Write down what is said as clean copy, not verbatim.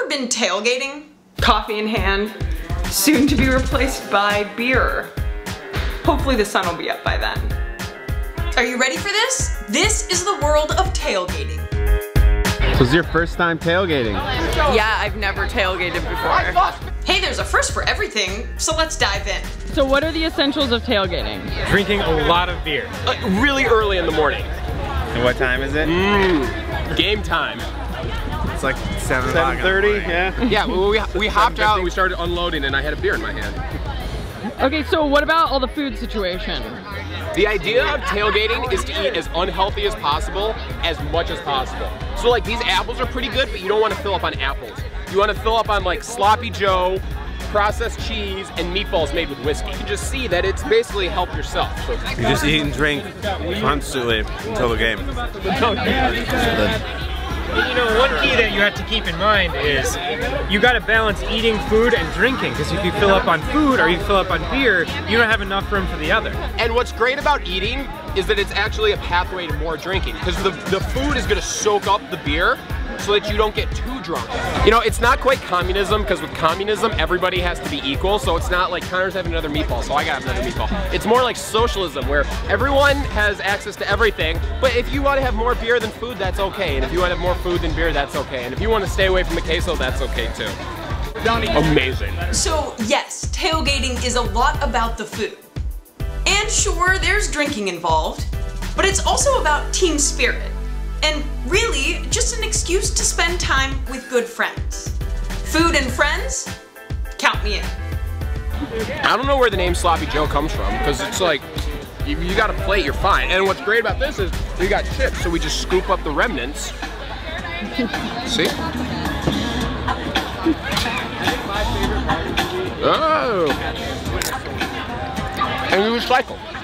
ever been tailgating? Coffee in hand, soon to be replaced by beer. Hopefully the sun will be up by then. Are you ready for this? This is the world of tailgating. So this is your first time tailgating? Yeah, I've never tailgated before. Hey, there's a first for everything, so let's dive in. So what are the essentials of tailgating? Drinking a lot of beer. Really early in the morning. And what time is it? Game time. It's like 7 o'clock. 7:30, yeah. Yeah, well, we hopped out and we started unloading and I had a beer in my hand. Okay, so what about all the food situation? The idea of tailgating is to eat as unhealthy as possible, as much as possible. So like these apples are pretty good, but you don't want to fill up on apples. You want to fill up on like sloppy joe, processed cheese, and meatballs made with whiskey. You can just see that it's basically help yourself. So You just eat and drink constantly until the game. You know, one key that you have to keep in mind is you got to balance eating food and drinking, because if you fill up on food or you fill up on beer, you don't have enough room for the other. And what's great about eating is that it's actually a pathway to more drinking, because the food is going to soak up the beer so that you don't get too drunk. You know, it's not quite communism, because with communism, everybody has to be equal, so it's not like Connor's having another meatball, so I gotta have another meatball. It's more like socialism, where everyone has access to everything, but if you want to have more beer than food, that's okay, and if you want to have more food than beer, that's okay, and if you want to stay away from the queso, that's okay too. Amazing. So yes, tailgating is a lot about the food. And sure, there's drinking involved, but it's also about team spirit. And really, just an excuse to spend time with good friends. Food and friends? Count me in. I don't know where the name Sloppy Joe comes from, because it's like, you got a plate, you're fine. And what's great about this is we got chips, so we just scoop up the remnants. See? Oh! And we recycle.